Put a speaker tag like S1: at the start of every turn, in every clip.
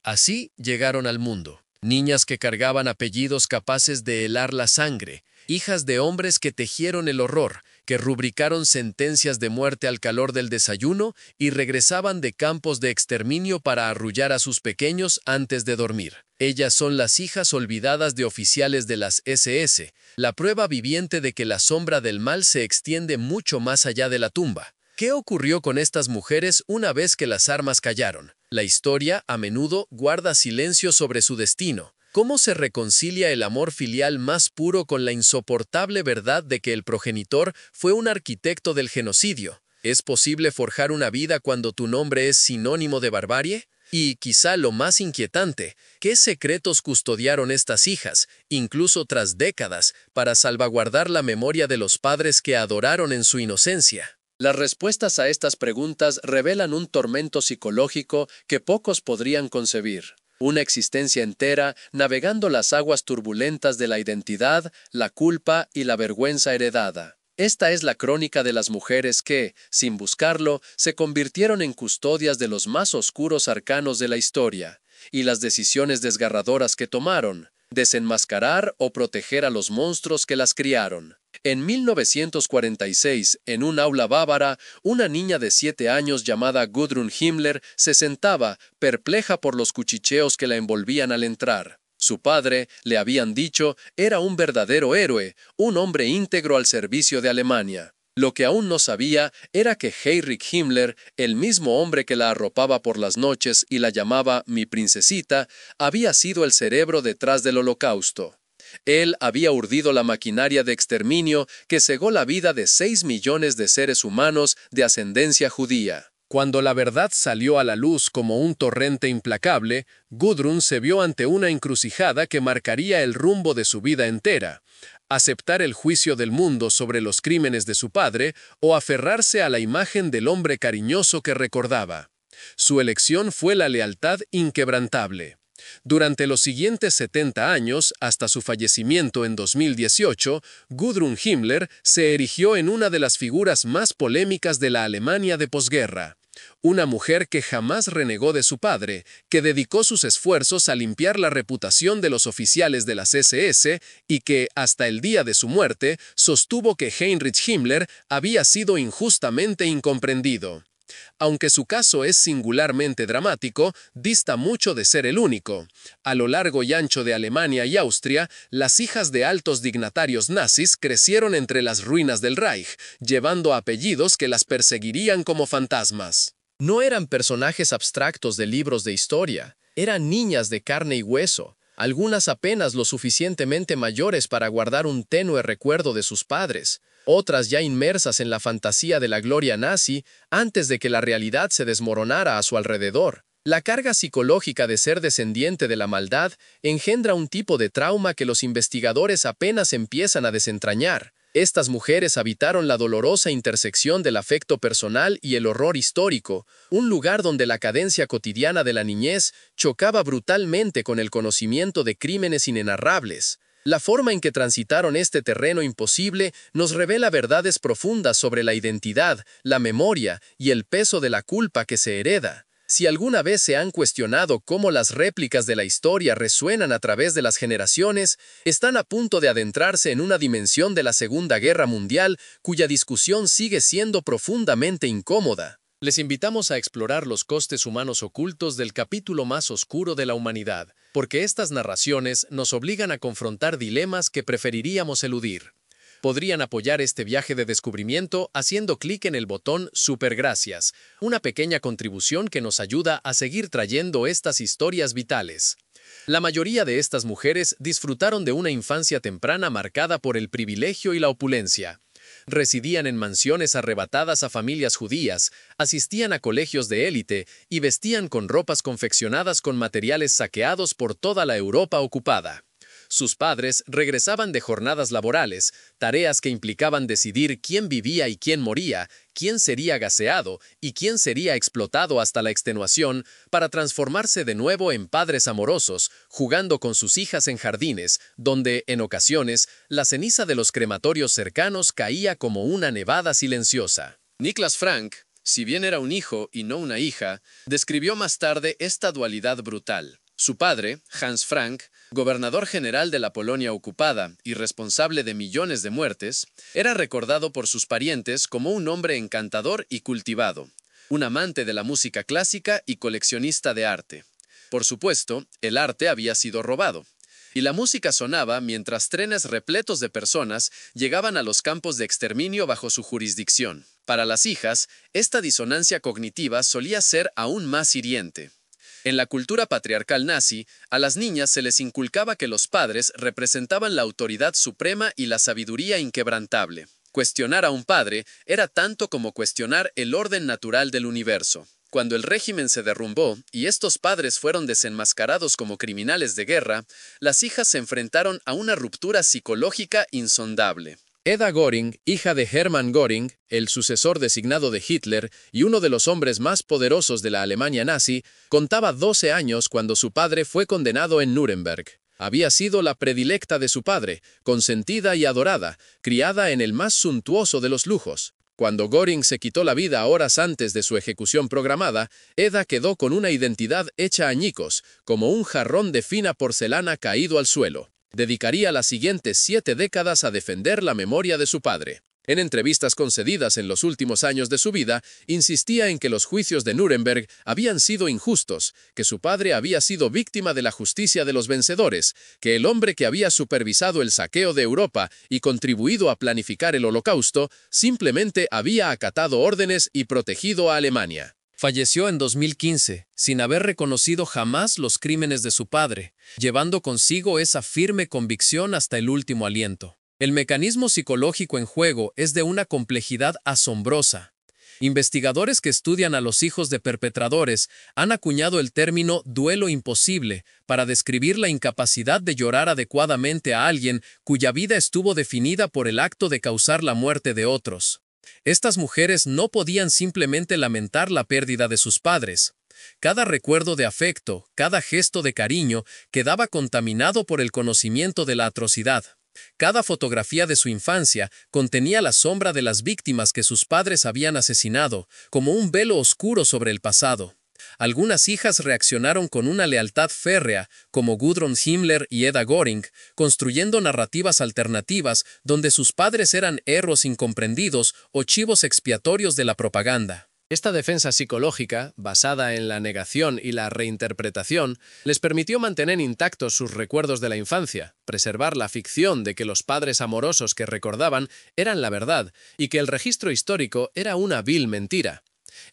S1: Así llegaron al mundo. Niñas que cargaban apellidos capaces de helar la sangre, hijas de hombres que tejieron el horror, que rubricaron sentencias de muerte al calor del desayuno y regresaban de campos de exterminio para arrullar a sus pequeños antes de dormir. Ellas son las hijas olvidadas de oficiales de las SS, la prueba viviente de que la sombra del mal se extiende mucho más allá de la tumba. ¿Qué ocurrió con estas mujeres una vez que las armas callaron? La historia, a menudo, guarda silencio sobre su destino. ¿Cómo se reconcilia el amor filial más puro con la insoportable verdad de que el progenitor fue un arquitecto del genocidio? ¿Es posible forjar una vida cuando tu nombre es sinónimo de barbarie? Y, quizá lo más inquietante, ¿qué secretos custodiaron estas hijas, incluso tras décadas, para salvaguardar la memoria de los padres que adoraron en su inocencia? Las respuestas a estas preguntas revelan un tormento psicológico que pocos podrían concebir. Una existencia entera navegando las aguas turbulentas de la identidad, la culpa y la vergüenza heredada. Esta es la crónica de las mujeres que, sin buscarlo, se convirtieron en custodias de los más oscuros arcanos de la historia, y las decisiones desgarradoras que tomaron: desenmascarar o proteger a los monstruos que las criaron. En 1946, en un aula bávara, una niña de 7 años llamada Gudrun Himmler se sentaba, perpleja por los cuchicheos que la envolvían al entrar. Su padre, le habían dicho, era un verdadero héroe, un hombre íntegro al servicio de Alemania. Lo que aún no sabía era que Heinrich Himmler, el mismo hombre que la arropaba por las noches y la llamaba mi princesita, había sido el cerebro detrás del Holocausto. Él había urdido la maquinaria de exterminio que cegó la vida de 6 millones de seres humanos de ascendencia judía. Cuando la verdad salió a la luz como un torrente implacable, Gudrun se vio ante una encrucijada que marcaría el rumbo de su vida entera: aceptar el juicio del mundo sobre los crímenes de su padre o aferrarse a la imagen del hombre cariñoso que recordaba. Su elección fue la lealtad inquebrantable. Durante los siguientes 70 años, hasta su fallecimiento en 2018, Gudrun Himmler se erigió en una de las figuras más polémicas de la Alemania de posguerra. Una mujer que jamás renegó de su padre, que dedicó sus esfuerzos a limpiar la reputación de los oficiales de las SS y que, hasta el día de su muerte, sostuvo que Heinrich Himmler había sido injustamente incomprendido. Aunque su caso es singularmente dramático, dista mucho de ser el único. A lo largo y ancho de Alemania y Austria, las hijas de altos dignatarios nazis crecieron entre las ruinas del Reich, llevando apellidos que las perseguirían como fantasmas. No eran personajes abstractos de libros de historia, eran niñas de carne y hueso, algunas apenas lo suficientemente mayores para guardar un tenue recuerdo de sus padres, otras ya inmersas en la fantasía de la gloria nazi antes de que la realidad se desmoronara a su alrededor. La carga psicológica de ser descendiente de la maldad engendra un tipo de trauma que los investigadores apenas empiezan a desentrañar. Estas mujeres habitaron la dolorosa intersección del afecto personal y el horror histórico, un lugar donde la cadencia cotidiana de la niñez chocaba brutalmente con el conocimiento de crímenes inenarrables. La forma en que transitaron este terreno imposible nos revela verdades profundas sobre la identidad, la memoria y el peso de la culpa que se hereda. Si alguna vez se han cuestionado cómo las réplicas de la historia resuenan a través de las generaciones, están a punto de adentrarse en una dimensión de la Segunda Guerra Mundial cuya discusión sigue siendo profundamente incómoda. Les invitamos a explorar los costes humanos ocultos del capítulo más oscuro de la humanidad, porque estas narraciones nos obligan a confrontar dilemas que preferiríamos eludir. Podrían apoyar este viaje de descubrimiento haciendo clic en el botón Super Gracias, una pequeña contribución que nos ayuda a seguir trayendo estas historias vitales. La mayoría de estas mujeres disfrutaron de una infancia temprana marcada por el privilegio y la opulencia. Residían en mansiones arrebatadas a familias judías, asistían a colegios de élite y vestían con ropas confeccionadas con materiales saqueados por toda la Europa ocupada. Sus padres regresaban de jornadas laborales, tareas que implicaban decidir quién vivía y quién moría, quién sería gaseado y quién sería explotado hasta la extenuación, para transformarse de nuevo en padres amorosos, jugando con sus hijas en jardines, donde, en ocasiones, la ceniza de los crematorios cercanos caía como una nevada silenciosa. Niklas Frank, Si bien era un hijo y no una hija, describió más tarde esta dualidad brutal. Su padre, Hans Frank, gobernador general de la Polonia ocupada y responsable de millones de muertes, era recordado por sus parientes como un hombre encantador y cultivado, un amante de la música clásica y coleccionista de arte. Por supuesto, el arte había sido robado, y la música sonaba mientras trenes repletos de personas llegaban a los campos de exterminio bajo su jurisdicción. Para las hijas, esta disonancia cognitiva solía ser aún más hiriente. En la cultura patriarcal nazi, a las niñas se les inculcaba que los padres representaban la autoridad suprema y la sabiduría inquebrantable. Cuestionar a un padre era tanto como cuestionar el orden natural del universo. Cuando el régimen se derrumbó y estos padres fueron desenmascarados como criminales de guerra, las hijas se enfrentaron a una ruptura psicológica insondable. Eda Göring, hija de Hermann Göring, el sucesor designado de Hitler y uno de los hombres más poderosos de la Alemania nazi, contaba 12 años cuando su padre fue condenado en Nuremberg. Había sido la predilecta de su padre, consentida y adorada, criada en el más suntuoso de los lujos. Cuando Göring se quitó la vida horas antes de su ejecución programada, Eda quedó con una identidad hecha añicos, como un jarrón de fina porcelana caído al suelo. Dedicaría las siguientes 7 décadas a defender la memoria de su padre. En entrevistas concedidas en los últimos años de su vida, insistía en que los juicios de Nuremberg habían sido injustos, que su padre había sido víctima de la justicia de los vencedores, que el hombre que había supervisado el saqueo de Europa y contribuido a planificar el Holocausto, simplemente había acatado órdenes y protegido a Alemania. Falleció en 2015, sin haber reconocido jamás los crímenes de su padre, llevando consigo esa firme convicción hasta el último aliento. El mecanismo psicológico en juego es de una complejidad asombrosa. Investigadores que estudian a los hijos de perpetradores han acuñado el término duelo imposible para describir la incapacidad de llorar adecuadamente a alguien cuya vida estuvo definida por el acto de causar la muerte de otros. Estas mujeres no podían simplemente lamentar la pérdida de sus padres. Cada recuerdo de afecto, cada gesto de cariño quedaba contaminado por el conocimiento de la atrocidad. Cada fotografía de su infancia contenía la sombra de las víctimas que sus padres habían asesinado, como un velo oscuro sobre el pasado. Algunas hijas reaccionaron con una lealtad férrea, como Gudrun Himmler y Eda Göring, construyendo narrativas alternativas donde sus padres eran héroes incomprendidos o chivos expiatorios de la propaganda. Esta defensa psicológica, basada en la negación y la reinterpretación, les permitió mantener intactos sus recuerdos de la infancia, preservar la ficción de que los padres amorosos que recordaban eran la verdad y que el registro histórico era una vil mentira.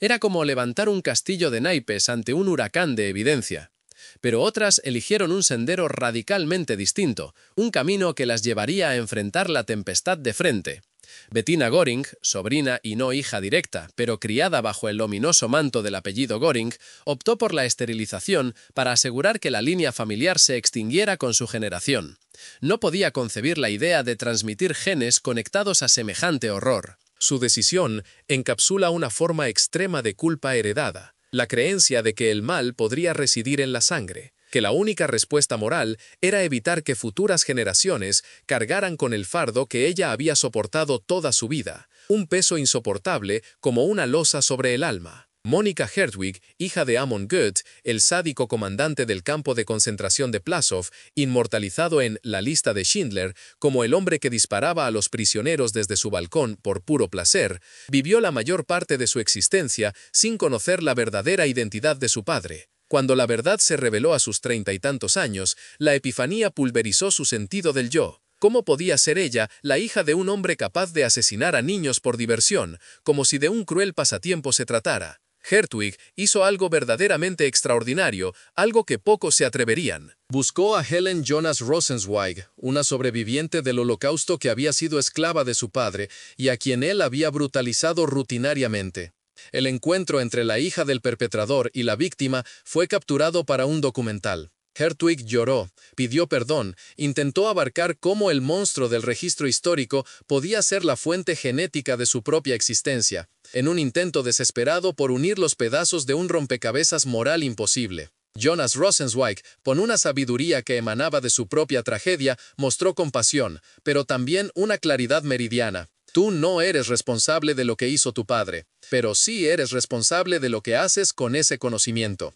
S1: Era como levantar un castillo de naipes ante un huracán de evidencia. Pero otras eligieron un sendero radicalmente distinto, un camino que las llevaría a enfrentar la tempestad de frente. Bettina Göring, sobrina y no hija directa, pero criada bajo el ominoso manto del apellido Göring, optó por la esterilización para asegurar que la línea familiar se extinguiera con su generación. No podía concebir la idea de transmitir genes conectados a semejante horror. Su decisión encapsula una forma extrema de culpa heredada, la creencia de que el mal podría residir en la sangre, que la única respuesta moral era evitar que futuras generaciones cargaran con el fardo que ella había soportado toda su vida, un peso insoportable como una losa sobre el alma. Mónica Hertwig, hija de Amon Goeth, el sádico comandante del campo de concentración de Plaszow, inmortalizado en La lista de Schindler como el hombre que disparaba a los prisioneros desde su balcón por puro placer, vivió la mayor parte de su existencia sin conocer la verdadera identidad de su padre. Cuando la verdad se reveló a sus 30 y tantos años, la epifanía pulverizó su sentido del yo. ¿Cómo podía ser ella la hija de un hombre capaz de asesinar a niños por diversión, como si de un cruel pasatiempo se tratara? Hertwig hizo algo verdaderamente extraordinario, algo que pocos se atreverían. Buscó a Helen Jonas Rosenzweig, una sobreviviente del Holocausto que había sido esclava de su padre y a quien él había brutalizado rutinariamente. El encuentro entre la hija del perpetrador y la víctima fue capturado para un documental. Hertwig lloró, pidió perdón, intentó abarcar cómo el monstruo del registro histórico podía ser la fuente genética de su propia existencia, en un intento desesperado por unir los pedazos de un rompecabezas moral imposible. Jonas Rosenzweig, con una sabiduría que emanaba de su propia tragedia, mostró compasión, pero también una claridad meridiana. Tú no eres responsable de lo que hizo tu padre, pero sí eres responsable de lo que haces con ese conocimiento.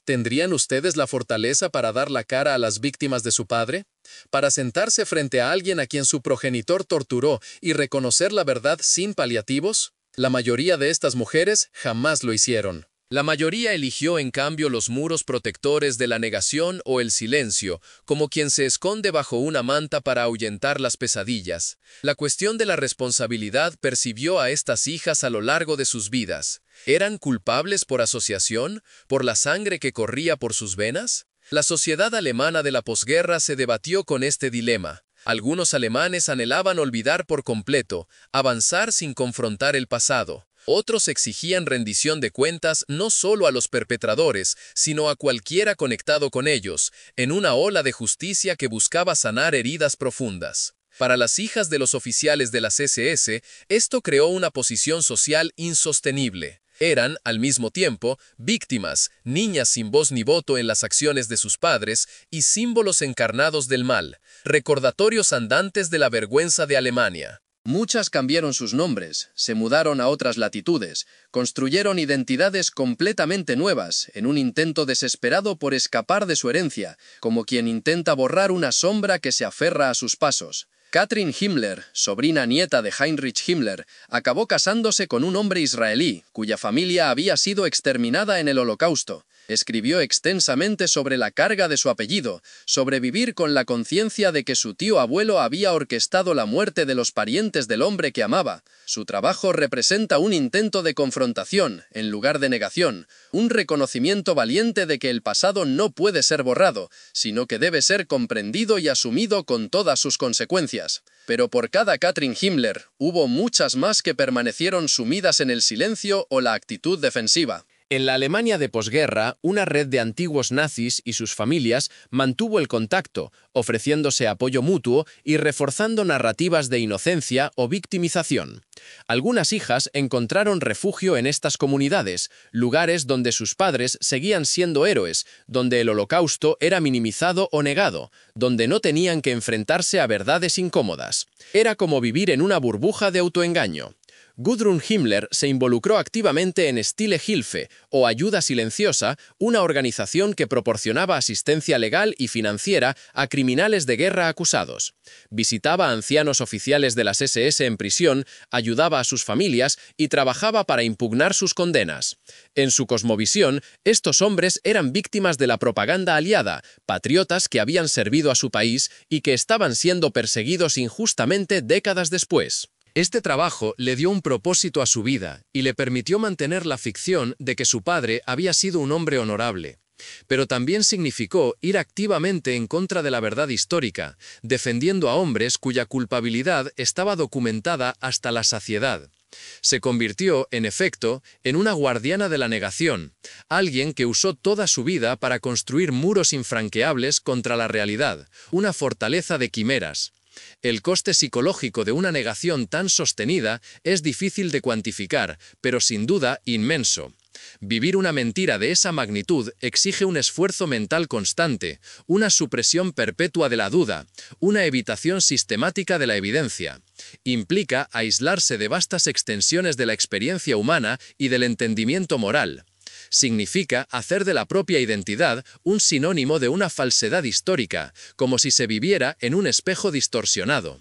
S1: ¿Tendrían ustedes la fortaleza para dar la cara a las víctimas de su padre? ¿Para sentarse frente a alguien a quien su progenitor torturó y reconocer la verdad sin paliativos? La mayoría de estas mujeres jamás lo hicieron. La mayoría eligió en cambio los muros protectores de la negación o el silencio, como quien se esconde bajo una manta para ahuyentar las pesadillas. La cuestión de la responsabilidad percibió a estas hijas a lo largo de sus vidas. ¿Eran culpables por asociación, por la sangre que corría por sus venas? La sociedad alemana de la posguerra se debatió con este dilema. Algunos alemanes anhelaban olvidar por completo, avanzar sin confrontar el pasado. Otros exigían rendición de cuentas no solo a los perpetradores, sino a cualquiera conectado con ellos, en una ola de justicia que buscaba sanar heridas profundas. Para las hijas de los oficiales de las SS, esto creó una posición social insostenible. Eran, al mismo tiempo, víctimas, niñas sin voz ni voto en las acciones de sus padres y símbolos encarnados del mal, recordatorios andantes de la vergüenza de Alemania. Muchas cambiaron sus nombres, se mudaron a otras latitudes, construyeron identidades completamente nuevas en un intento desesperado por escapar de su herencia, como quien intenta borrar una sombra que se aferra a sus pasos. Katrin Himmler, sobrina nieta de Heinrich Himmler, acabó casándose con un hombre israelí, cuya familia había sido exterminada en el Holocausto. Escribió extensamente sobre la carga de su apellido, sobre vivir con la conciencia de que su tío abuelo había orquestado la muerte de los parientes del hombre que amaba. Su trabajo representa un intento de confrontación, en lugar de negación, un reconocimiento valiente de que el pasado no puede ser borrado, sino que debe ser comprendido y asumido con todas sus consecuencias. Pero por cada Katrin Himmler, hubo muchas más que permanecieron sumidas en el silencio o la actitud defensiva. En la Alemania de posguerra, una red de antiguos nazis y sus familias mantuvo el contacto, ofreciéndose apoyo mutuo y reforzando narrativas de inocencia o victimización. Algunas hijas encontraron refugio en estas comunidades, lugares donde sus padres seguían siendo héroes, donde el Holocausto era minimizado o negado, donde no tenían que enfrentarse a verdades incómodas. Era como vivir en una burbuja de autoengaño. Gudrun Himmler se involucró activamente en Stille Hilfe, o Ayuda Silenciosa, una organización que proporcionaba asistencia legal y financiera a criminales de guerra acusados. Visitaba a ancianos oficiales de las SS en prisión, ayudaba a sus familias y trabajaba para impugnar sus condenas. En su cosmovisión, estos hombres eran víctimas de la propaganda aliada, patriotas que habían servido a su país y que estaban siendo perseguidos injustamente décadas después. Este trabajo le dio un propósito a su vida y le permitió mantener la ficción de que su padre había sido un hombre honorable. Pero también significó ir activamente en contra de la verdad histórica, defendiendo a hombres cuya culpabilidad estaba documentada hasta la saciedad. Se convirtió, en efecto, en una guardiana de la negación, alguien que usó toda su vida para construir muros infranqueables contra la realidad, una fortaleza de quimeras. El coste psicológico de una negación tan sostenida es difícil de cuantificar, pero sin duda inmenso. Vivir una mentira de esa magnitud exige un esfuerzo mental constante, una supresión perpetua de la duda, una evitación sistemática de la evidencia. Implica aislarse de vastas extensiones de la experiencia humana y del entendimiento moral. Significa hacer de la propia identidad un sinónimo de una falsedad histórica, como si se viviera en un espejo distorsionado.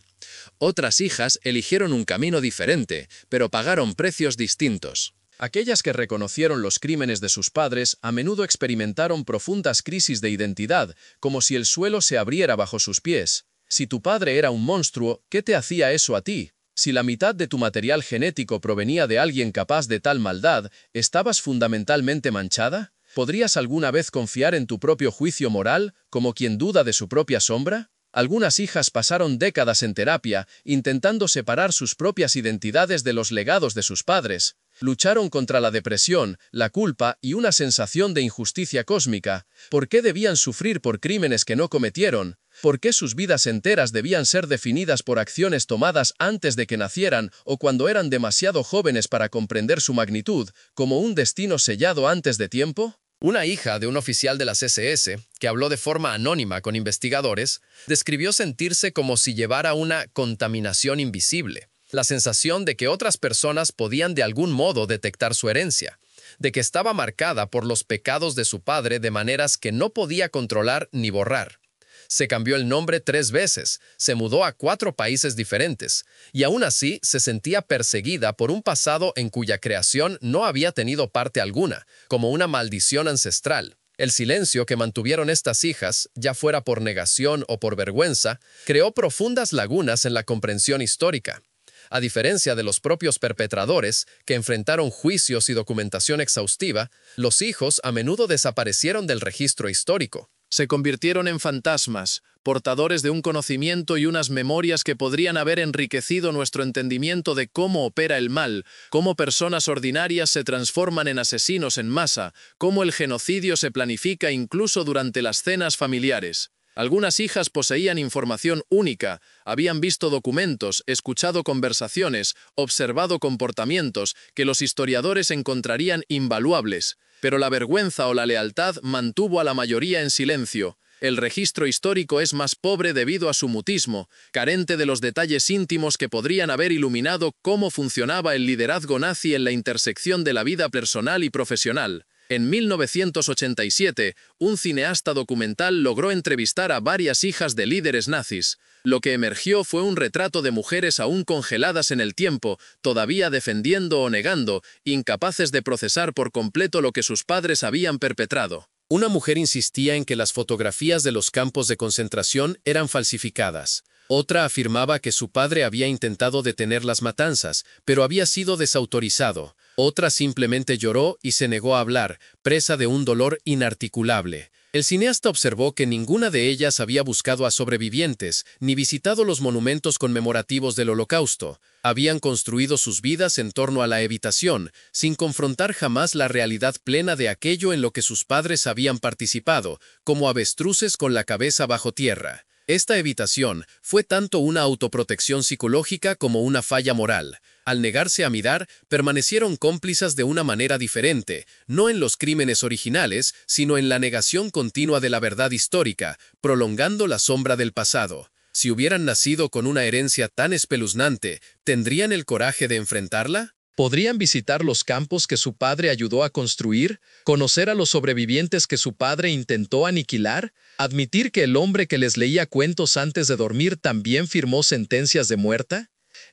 S1: Otras hijas eligieron un camino diferente, pero pagaron precios distintos. Aquellas que reconocieron los crímenes de sus padres a menudo experimentaron profundas crisis de identidad, como si el suelo se abriera bajo sus pies. Si tu padre era un monstruo, ¿qué te hacía eso a ti? Si la mitad de tu material genético provenía de alguien capaz de tal maldad, ¿estabas fundamentalmente manchada? ¿Podrías alguna vez confiar en tu propio juicio moral, como quien duda de su propia sombra? Algunas hijas pasaron décadas en terapia, intentando separar sus propias identidades de los legados de sus padres. Lucharon contra la depresión, la culpa y una sensación de injusticia cósmica. ¿Por qué debían sufrir por crímenes que no cometieron? ¿Por qué sus vidas enteras debían ser definidas por acciones tomadas antes de que nacieran o cuando eran demasiado jóvenes para comprender su magnitud, como un destino sellado antes de tiempo? Una hija de un oficial de las SS, que habló de forma anónima con investigadores, describió sentirse como si llevara una contaminación invisible. La sensación de que otras personas podían de algún modo detectar su herencia, de que estaba marcada por los pecados de su padre de maneras que no podía controlar ni borrar. Se cambió el nombre 3 veces, se mudó a 4 países diferentes, y aún así se sentía perseguida por un pasado en cuya creación no había tenido parte alguna, como una maldición ancestral. El silencio que mantuvieron estas hijas, ya fuera por negación o por vergüenza, creó profundas lagunas en la comprensión histórica. A diferencia de los propios perpetradores, que enfrentaron juicios y documentación exhaustiva, los hijos a menudo desaparecieron del registro histórico.
S2: Se convirtieron en fantasmas, portadores de un conocimiento y unas memorias que podrían haber enriquecido nuestro entendimiento de cómo opera el mal, cómo personas ordinarias se transforman en asesinos en masa, cómo el genocidio se planifica incluso durante las cenas familiares. Algunas hijas poseían información única, habían visto documentos, escuchado conversaciones, observado comportamientos que los historiadores encontrarían invaluables. Pero la vergüenza o la lealtad mantuvo a la mayoría en silencio. El registro histórico es más pobre debido a su mutismo, carente de los detalles íntimos que podrían haber iluminado cómo funcionaba el liderazgo nazi en la intersección de la vida personal y profesional. En 1987, un cineasta documental logró entrevistar a varias hijas de líderes nazis. Lo que emergió fue un retrato de mujeres aún congeladas en el tiempo, todavía defendiendo o negando, incapaces de procesar por completo lo que sus padres habían perpetrado.
S1: Una mujer insistía en que las fotografías de los campos de concentración eran falsificadas. Otra afirmaba que su padre había intentado detener las matanzas, pero había sido desautorizado. Otra simplemente lloró y se negó a hablar, presa de un dolor inarticulable. El cineasta observó que ninguna de ellas había buscado a sobrevivientes, ni visitado los monumentos conmemorativos del Holocausto. Habían construido sus vidas en torno a la evitación, sin confrontar jamás la realidad plena de aquello en lo que sus padres habían participado, como avestruces con la cabeza bajo tierra. Esta evitación fue tanto una autoprotección psicológica como una falla moral. Al negarse a mirar, permanecieron cómplices de una manera diferente, no en los crímenes originales, sino en la negación continua de la verdad histórica, prolongando la sombra del pasado. Si hubieran nacido con una herencia tan espeluznante, ¿tendrían el coraje de enfrentarla?
S2: ¿Podrían visitar los campos que su padre ayudó a construir? ¿Conocer a los sobrevivientes que su padre intentó aniquilar? ¿Admitir que el hombre que les leía cuentos antes de dormir también firmó sentencias de muerte?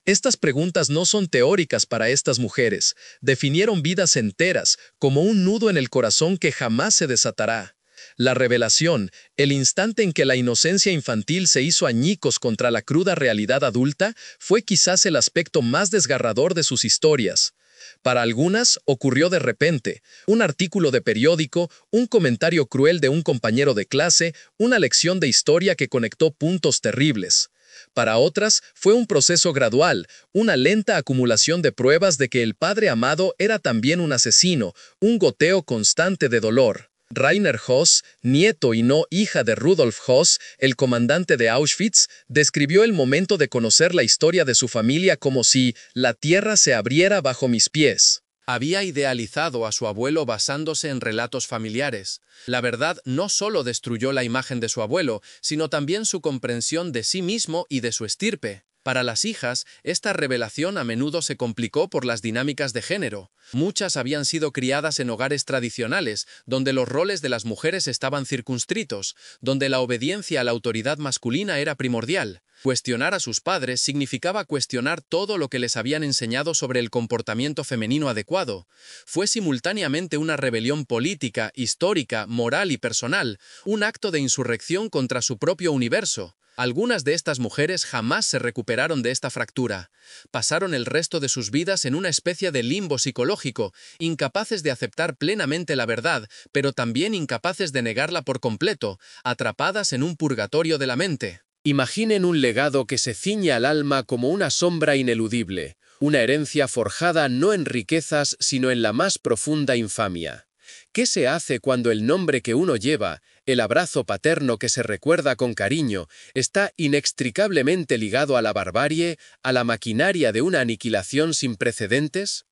S2: Estas preguntas no son teóricas para estas mujeres. Definieron vidas enteras, como un nudo en el corazón que jamás se desatará. La revelación, el instante en que la inocencia infantil se hizo añicos contra la cruda realidad adulta, fue quizás el aspecto más desgarrador de sus historias. Para algunas ocurrió de repente, un artículo de periódico, un comentario cruel de un compañero de clase, una lección de historia que conectó puntos terribles. Para otras fue un proceso gradual, una lenta acumulación de pruebas de que el padre amado era también un asesino, un goteo constante de dolor. Rainer Höss, nieto y no hija de Rudolf Höss, el comandante de Auschwitz, describió el momento de conocer la historia de su familia como si la tierra se abriera bajo mis pies.
S3: Había idealizado a su abuelo basándose en relatos familiares. La verdad no solo destruyó la imagen de su abuelo, sino también su comprensión de sí mismo y de su estirpe. Para las hijas, esta revelación a menudo se complicó por las dinámicas de género. Muchas habían sido criadas en hogares tradicionales, donde los roles de las mujeres estaban circunscritos, donde la obediencia a la autoridad masculina era primordial. Cuestionar a sus padres significaba cuestionar todo lo que les habían enseñado sobre el comportamiento femenino adecuado. Fue simultáneamente una rebelión política, histórica, moral y personal, un acto de insurrección contra su propio universo. Algunas de estas mujeres jamás se recuperaron de esta fractura. Pasaron el resto de sus vidas en una especie de limbo psicológico, incapaces de aceptar plenamente la verdad, pero también incapaces de negarla por completo, atrapadas en un purgatorio de la mente.
S1: Imaginen un legado que se ciñe al alma como una sombra ineludible, una herencia forjada no en riquezas, sino en la más profunda infamia. ¿Qué se hace cuando el nombre que uno lleva, el abrazo paterno que se recuerda con cariño, está inextricablemente ligado a la barbarie, a la maquinaria de una aniquilación sin precedentes?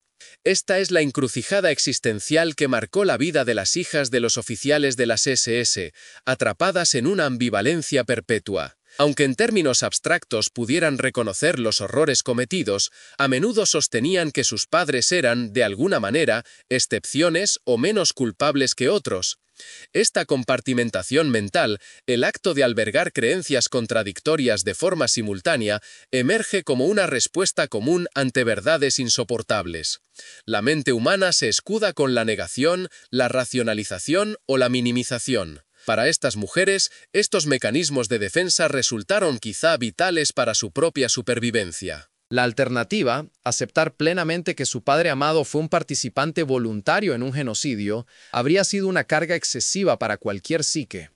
S1: Esta es la encrucijada existencial que marcó la vida de las hijas de los oficiales de las SS, atrapadas en una ambivalencia perpetua. Aunque en términos abstractos pudieran reconocer los horrores cometidos, a menudo sostenían que sus padres eran, de alguna manera, excepciones o menos culpables que otros. Esta compartimentación mental, el acto de albergar creencias contradictorias de forma simultánea, emerge como una respuesta común ante verdades insoportables. La mente humana se escuda con la negación, la racionalización o la minimización. Para estas mujeres, estos mecanismos de defensa resultaron quizá vitales para su propia supervivencia.
S3: La alternativa, aceptar plenamente que su padre amado fue un participante voluntario en un genocidio, habría sido una carga excesiva para cualquier psique.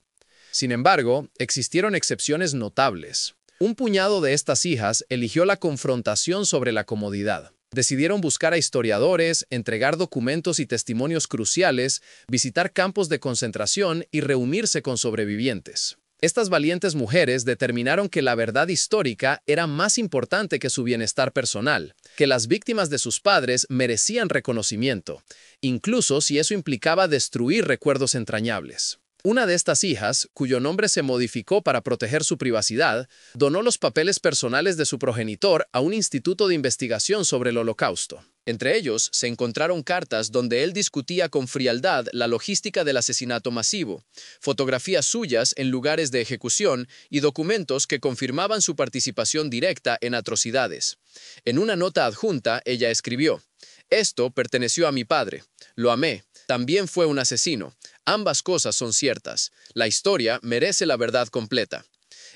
S3: Sin embargo, existieron excepciones notables. Un puñado de estas hijas eligió la confrontación sobre la comodidad. Decidieron buscar a historiadores, entregar documentos y testimonios cruciales, visitar campos de concentración y reunirse con sobrevivientes. Estas valientes mujeres determinaron que la verdad histórica era más importante que su bienestar personal, que las víctimas de sus padres merecían reconocimiento, incluso si eso implicaba destruir recuerdos entrañables. Una de estas hijas, cuyo nombre se modificó para proteger su privacidad, donó los papeles personales de su progenitor a un instituto de investigación sobre el Holocausto. Entre ellos se encontraron cartas donde él discutía con frialdad la logística del asesinato masivo, fotografías suyas en lugares de ejecución y documentos que confirmaban su participación directa en atrocidades. En una nota adjunta, ella escribió: «Esto perteneció a mi padre. Lo amé. También fue un asesino. Ambas cosas son ciertas. La historia merece la verdad completa».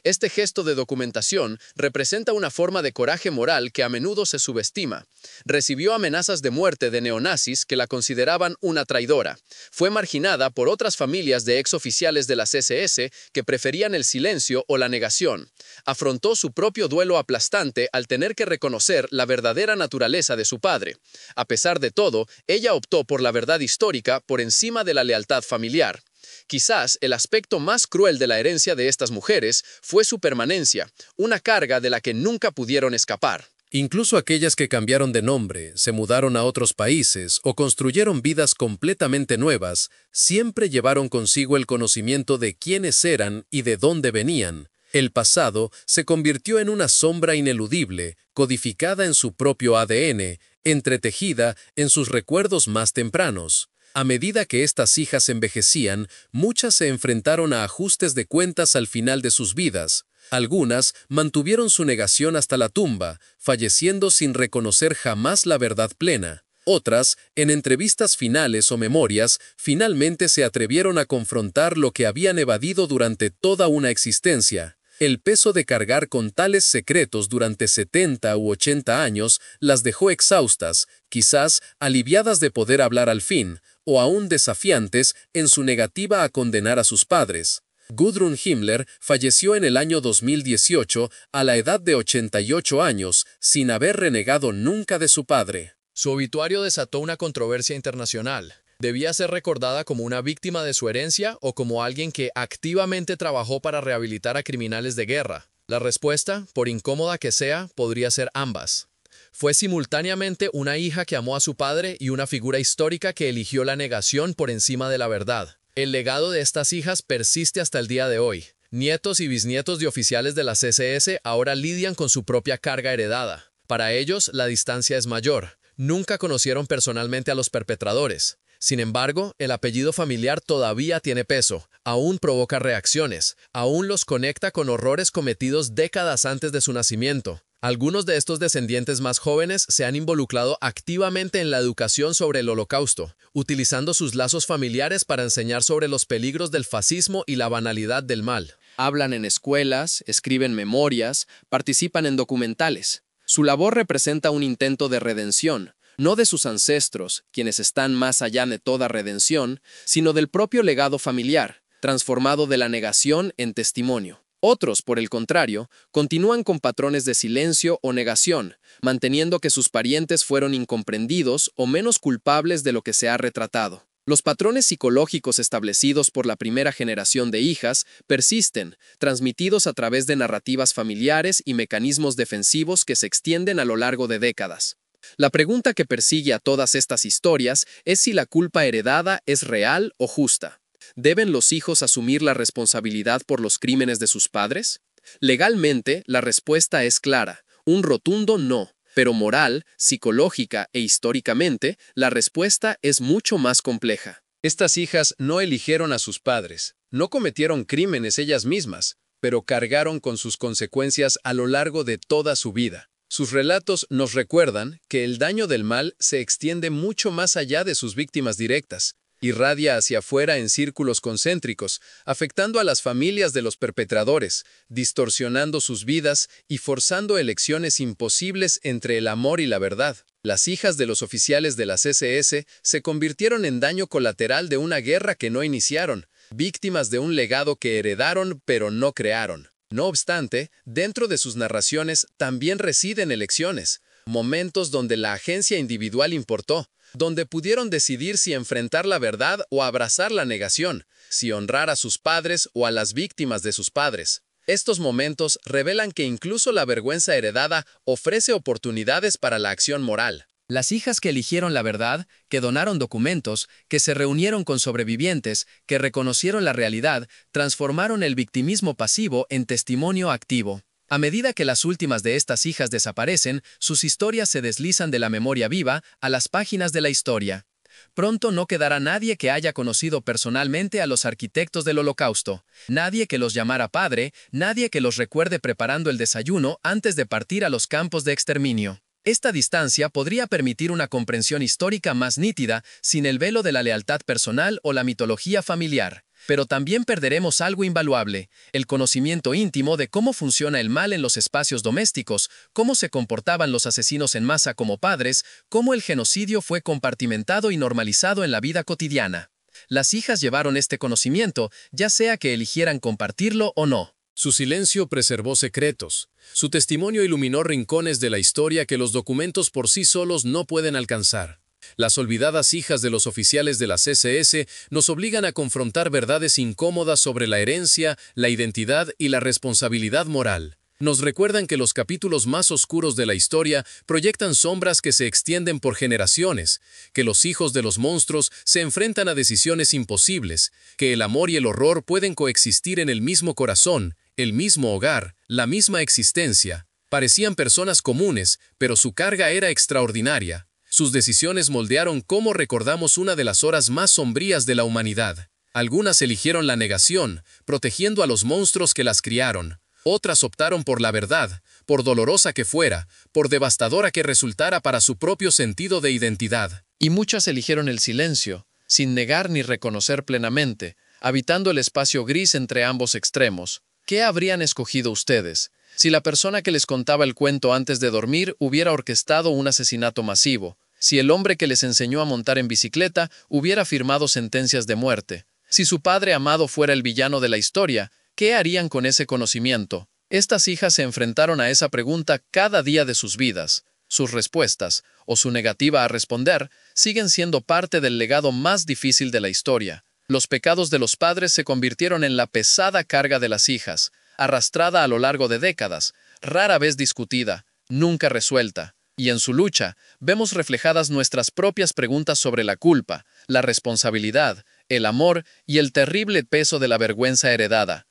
S3: Este gesto de documentación representa una forma de coraje moral que a menudo se subestima. Recibió amenazas de muerte de neonazis que la consideraban una traidora. Fue marginada por otras familias de exoficiales de las SS que preferían el silencio o la negación. Afrontó su propio duelo aplastante al tener que reconocer la verdadera naturaleza de su padre. A pesar de todo, ella optó por la verdad histórica por encima de la lealtad familiar. Quizás el aspecto más cruel de la herencia de estas mujeres fue su permanencia, una carga de la que nunca pudieron escapar.
S1: Incluso aquellas que cambiaron de nombre, se mudaron a otros países o construyeron vidas completamente nuevas, siempre llevaron consigo el conocimiento de quiénes eran y de dónde venían. El pasado se convirtió en una sombra ineludible, codificada en su propio ADN, entretejida en sus recuerdos más tempranos. A medida que estas hijas envejecían, muchas se enfrentaron a ajustes de cuentas al final de sus vidas. Algunas mantuvieron su negación hasta la tumba, falleciendo sin reconocer jamás la verdad plena. Otras, en entrevistas finales o memorias, finalmente se atrevieron a confrontar lo que habían evadido durante toda una existencia. El peso de cargar con tales secretos durante 70 u 80 años las dejó exhaustas, quizás aliviadas de poder hablar al fin, o aún desafiantes en su negativa a condenar a sus padres. Gudrun Himmler falleció en el año 2018 a la edad de 88 años, sin haber renegado nunca de su padre.
S3: Su obituario desató una controversia internacional. ¿Debía ser recordada como una víctima de su herencia o como alguien que activamente trabajó para rehabilitar a criminales de guerra? La respuesta, por incómoda que sea, podría ser ambas. Fue simultáneamente una hija que amó a su padre y una figura histórica que eligió la negación por encima de la verdad. El legado de estas hijas persiste hasta el día de hoy. Nietos y bisnietos de oficiales de las SS ahora lidian con su propia carga heredada. Para ellos, la distancia es mayor. Nunca conocieron personalmente a los perpetradores. Sin embargo, el apellido familiar todavía tiene peso, aún provoca reacciones, aún los conecta con horrores cometidos décadas antes de su nacimiento. Algunos de estos descendientes más jóvenes se han involucrado activamente en la educación sobre el Holocausto, utilizando sus lazos familiares para enseñar sobre los peligros del fascismo y la banalidad del mal. Hablan en escuelas, escriben memorias, participan en documentales. Su labor representa un intento de redención, no de sus ancestros, quienes están más allá de toda redención, sino del propio legado familiar, transformado de la negación en testimonio. Otros, por el contrario, continúan con patrones de silencio o negación, manteniendo que sus parientes fueron incomprendidos o menos culpables de lo que se ha retratado. Los patrones psicológicos establecidos por la primera generación de hijas persisten, transmitidos a través de narrativas familiares y mecanismos defensivos que se extienden a lo largo de décadas. La pregunta que persigue a todas estas historias es si la culpa heredada es real o justa. ¿Deben los hijos asumir la responsabilidad por los crímenes de sus padres?
S1: Legalmente, la respuesta es clara, un rotundo no. Pero moral, psicológica e históricamente, la respuesta es mucho más compleja. Estas hijas no eligieron a sus padres, no cometieron crímenes ellas mismas, pero cargaron con sus consecuencias a lo largo de toda su vida. Sus relatos nos recuerdan que el daño del mal se extiende mucho más allá de sus víctimas directas. Irradia hacia afuera en círculos concéntricos, afectando a las familias de los perpetradores, distorsionando sus vidas y forzando elecciones imposibles entre el amor y la verdad. Las hijas de los oficiales de las SS se convirtieron en daño colateral de una guerra que no iniciaron, víctimas de un legado que heredaron pero no crearon. No obstante, dentro de sus narraciones también residen elecciones, momentos donde la agencia individual importó, donde pudieron decidir si enfrentar la verdad o abrazar la negación, si honrar a sus padres o a las víctimas de sus padres. Estos momentos revelan que incluso la vergüenza heredada ofrece oportunidades para la acción moral. Las hijas que eligieron la verdad, que donaron documentos, que se reunieron con sobrevivientes, que reconocieron la realidad, transformaron el victimismo pasivo en testimonio activo. A medida que las últimas de estas hijas desaparecen, sus historias se deslizan de la memoria viva a las páginas de la historia. Pronto no quedará nadie que haya conocido personalmente a los arquitectos del Holocausto, nadie que los llamara padre, nadie que los recuerde preparando el desayuno antes de partir a los campos de exterminio. Esta distancia podría permitir una comprensión histórica más nítida sin el velo de la lealtad personal o la mitología familiar. Pero también perderemos algo invaluable, el conocimiento íntimo de cómo funciona el mal en los espacios domésticos, cómo se comportaban los asesinos en masa como padres, cómo el genocidio fue compartimentado y normalizado en la vida cotidiana. Las hijas llevaron este conocimiento, ya sea que eligieran compartirlo o no.
S4: Su silencio preservó secretos. Su testimonio iluminó rincones de la historia que los documentos por sí solos no pueden alcanzar. Las olvidadas hijas de los oficiales de las SS nos obligan a confrontar verdades incómodas sobre la herencia, la identidad y la responsabilidad moral. Nos recuerdan que los capítulos más oscuros de la historia proyectan sombras que se extienden por generaciones, que los hijos de los monstruos se enfrentan a decisiones imposibles, que el amor y el horror pueden coexistir en el mismo corazón, el mismo hogar, la misma existencia. Parecían personas comunes, pero su carga era extraordinaria. Sus decisiones moldearon cómo recordamos una de las horas más sombrías de la humanidad. Algunas eligieron la negación, protegiendo a los monstruos que las criaron. Otras optaron por la verdad, por dolorosa que fuera, por devastadora que resultara para su propio sentido de identidad.
S2: Y muchas eligieron el silencio, sin negar ni reconocer plenamente, habitando el espacio gris entre ambos extremos. ¿Qué habrían escogido ustedes? Si la persona que les contaba el cuento antes de dormir hubiera orquestado un asesinato masivo, si el hombre que les enseñó a montar en bicicleta hubiera firmado sentencias de muerte, si su padre amado fuera el villano de la historia, ¿qué harían con ese conocimiento? Estas hijas se enfrentaron a esa pregunta cada día de sus vidas. Sus respuestas, o su negativa a responder, siguen siendo parte del legado más difícil de la historia. Los pecados de los padres se convirtieron en la pesada carga de las hijas, arrastrada a lo largo de décadas, rara vez discutida, nunca resuelta. Y en su lucha, vemos reflejadas nuestras propias preguntas sobre la culpa, la responsabilidad, el amor y el terrible peso de la vergüenza heredada.